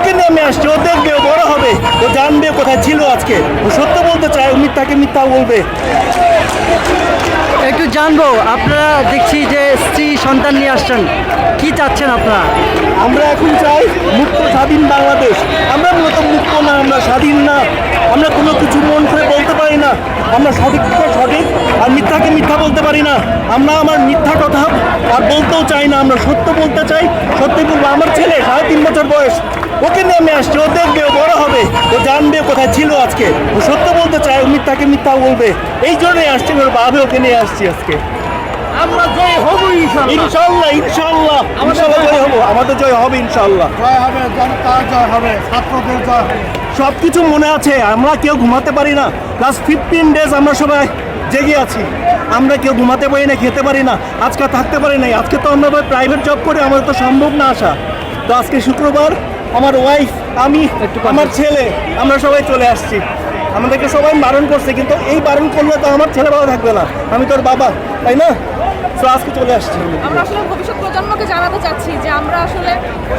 ওকে নেমে আসছে, ও দেখবে, ও বড় হবে, ও জানবে কোথায় ছিল আজকে। ও সত্য বলতে চায়, ও মিথ্যাকে মিথ্যা বলবে। একটু জানবো, আপনারা দেখছি যে স্ত্রী সন্তান নিয়ে আসছেন, কি চাচ্ছেন আপনারা? আমরা এখন চাই মুক্ত স্বাধীন বাংলাদেশ। আমরা মূলত মুক্ত না, আমরা স্বাধীন না, আমরা কোনো কিছু মন করে বলতে পারি না। আমরা সঠিককে সঠিক আর মিথ্যাকে মিথ্যা বলতে পারি না। আমরা আমার মিথ্যা কথা আর বলতেও চাই না, আমরা সত্য বলতে চাই, সত্যি বলবো। আমার ছেলে 3.5 বছর বয়স, ওকে নেমে আসছে, ও দেখবে, ও বড় হবে, ও জানবে কোথায় ছিল আজকে। ও সত্য বলতে চায়, ও মিথ্যাকে মিথ্যা বলবে। এই জন্যই আসছে, ওর বাবা ওকে নিয়ে আসছি আজকে। আমরা জয় হব ইনশাল্লাহ, ইনশাল্লাহ, ইনশাল্লাহ জয় হবো, আমাদের জয় হবে ইনশাল্লাহ। জয় হবে, জনতার জয় হবে, ছাত্রদের জয় হবে। সব কিছু মনে আছে, আমরা কেউ ঘুমাতে পারি না। লাস্ট 15 ডেজ আমরা সবাই জেগে আছি। আমরা কেউ ঘুমাতে পারি না, খেতে পারি না, আজকে থাকতে পারি নাই। আজকে তো আমরা প্রাইভেট জব করে, আমাদের তো সম্ভব না আসা। তো আজকে শুক্রবার, আমার ওয়াইফ, আমি, আমার ছেলে, আমরা সবাই চলে আসছি। আমাদেরকে সবাই বারণ করছে, কিন্তু এই বারণ করলে তো আমার ছেলে ভালো থাকবে না, আমি তোর বাবা, তাই না? তো আজকে চলে আসছি। আমরা আসলে ভবিষ্যৎ প্রজন্মকে জানাতে চাচ্ছি যে আমরা আসলে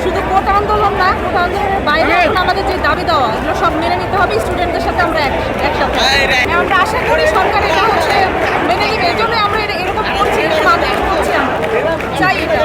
শুধু কোটা আন্দোলন না, কোটা আন্দোলনের বাইরে এখন আমাদের যে দাবি দেওয়া, এগুলো সব মেনে নিতে হবে। স্টুডেন্টদের সাথে আমরা একসাথে আমরা আশা করি সরকার এটা হচ্ছে মেনে নিবে। এই জন্য আমরা এরকম করছি, এরকম আদেশ করছি, আমরা চাই এটা।